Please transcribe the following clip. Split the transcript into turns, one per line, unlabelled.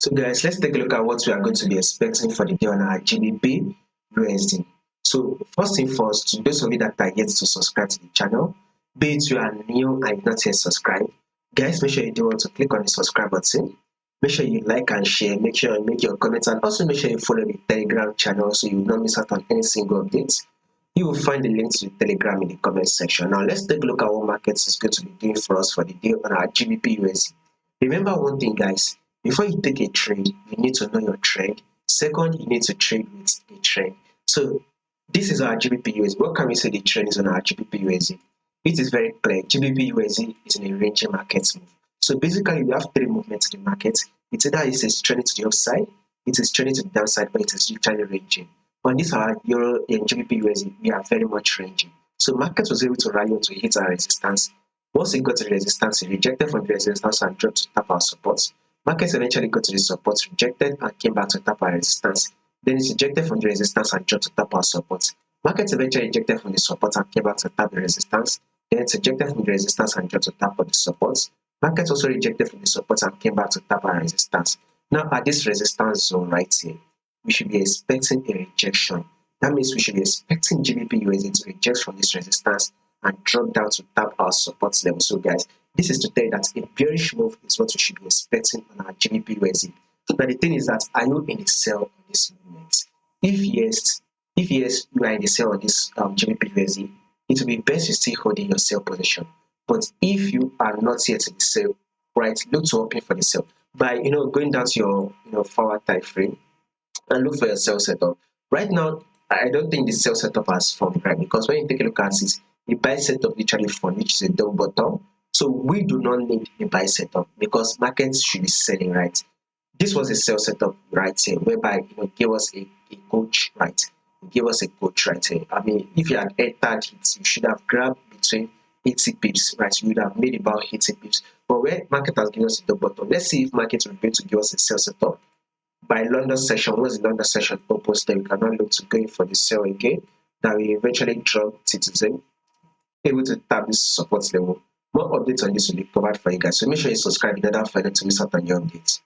So guys, let's take a look at what we are going to be expecting for the day on our GBP USD. So first thing first, to those of you that are yet to subscribe to the channel, be it you are new and not yet subscribed, guys, make sure you do want to click on the subscribe button. Make sure you like and share. Make sure you make your comments, and also make sure you follow the Telegram channel so you will not miss out on any single updates. You will find the link to the Telegram in the comment section. Now let's take a look at what markets is going to be doing for us for the day on our GBP USD. Remember one thing, guys. Before you take a trade, you need to know your trend. Second, you need to trade with the trend. So this is our GBP USD. What can we say the trend is on our GBP USD? It is very clear. GBP USD is in a ranging market move. So basically, we have three movements in the market. It's either it is trending to the upside, it is trending to the downside, or it is literally ranging. On this our Euro and GBP USD, we are very much ranging. So market was able to rally to hit our resistance. Once it got to the resistance, it rejected from the resistance and dropped to tap our support. Markets eventually got to the support, rejected and came back to tap our resistance. Then it rejected from the resistance and dropped to tap our support. Markets eventually rejected from the support and came back to tap the resistance. Then it rejected from the resistance and dropped to tap on the support. Markets also rejected from the support and came back to tap our resistance. Now at this resistance zone right here, we should be expecting a rejection. That means we should be expecting GBP USD to reject from this resistance and drop down to tap our support level. So guys, this is to tell you that a bearish move is what we should be expecting on our GBP USD. But the thing is that, are you in the sell on this movement? If yes, you are in the sell on this GBP USD, it will be best you still holding your sell position. But if you are not yet in the sell, right, look to open for the sell by going down to your forward time frame and look for your sell setup. Right now, I don't think the sell setup has formed, right? Because when you take a look at it, the buy setup literally formed, which is a double bottom. So we do not need a buy setup because markets should be selling, right? This was a sell setup right here, whereby gave us a coach, right? Give us a coach right here. I mean, if you had entered it, you should have grabbed between 80 pips, right? You would have made about 80 pips. But where market has given us a double bottom, let's see if market will be able to give us a sell setup by London session. Once the London session opens, then we cannot look to going for the sell again. That we eventually drop citizen, able to tap this support level. More updates on this will be provided for you guys. So make sure you subscribe in order for them to miss out on your updates.